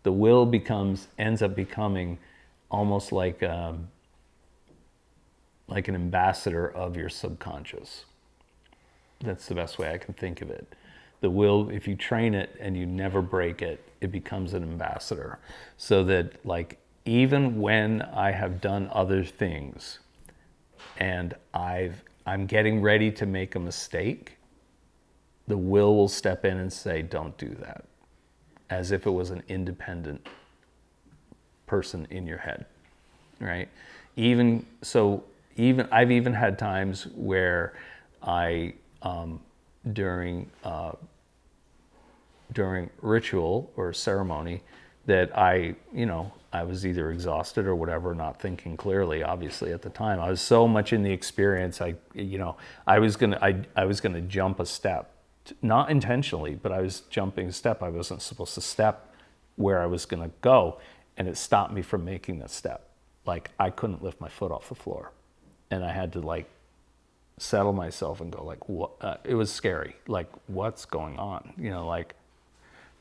The will ends up becoming almost like an ambassador of your subconscious. That's the best way I can think of it. The will, if you train it and you never break it, it becomes an ambassador. So that, like, even when I have done other things and I'm getting ready to make a mistake, the will step in and say, don't do that. As if it was an independent person in your head, right? I've even had times where I, during ritual or ceremony, that I was either exhausted or whatever, not thinking clearly, obviously at the time. I was so much in the experience, I was gonna jump a step, not intentionally, but I was jumping a step. I wasn't supposed to step where I was gonna go, and it stopped me from making that step. Like, I couldn't lift my foot off the floor, and I had to, like, settle myself and go, like, what? It was scary. Like, what's going on? Like,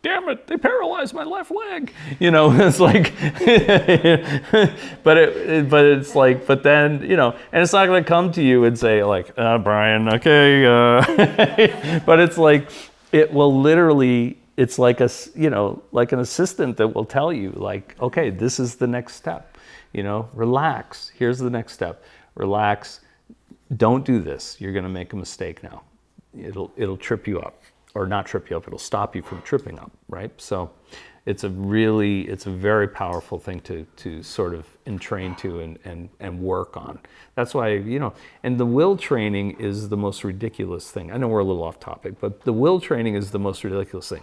damn it, they paralyzed my left leg. It's like, but then, and it's not going to come to you and say, like, Brian, okay. But it's like, it will literally, it's like like an assistant that will tell you, like, okay, this is the next step. Relax. Here's the next step. Relax. Don't do this. You're going to make a mistake now. It'll trip you up, or not trip you up. It'll stop you from tripping up, right? So it's a very powerful thing to sort of entrain to and work on. That's why, and the will training is the most ridiculous thing. I know we're a little off topic, but the will training is the most ridiculous thing.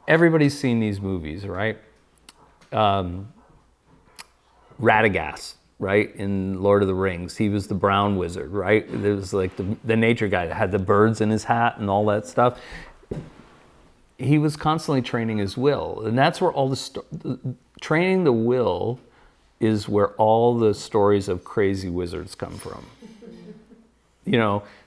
Everybody's seen these movies, right? Radagast, right, in Lord of the Rings. He was the brown wizard, right? There was like the nature guy that had the birds in his hat and all that stuff. He was constantly training his will, and that's where all training the will is where all the stories of crazy wizards come from.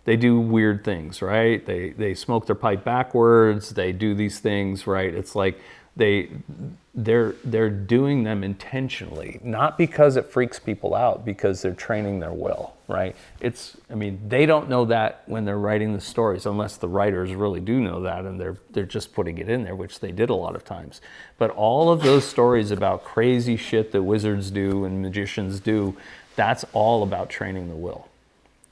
They do weird things, right? They smoke their pipe backwards. They do these things, right? It's like they're doing them intentionally, not because it freaks people out, because they're training their will, right? They don't know that when they're writing the stories, unless the writers really do know that, and they're just putting it in there, which they did a lot of times. But all of those stories about crazy shit that wizards do and magicians do, that's all about training the will.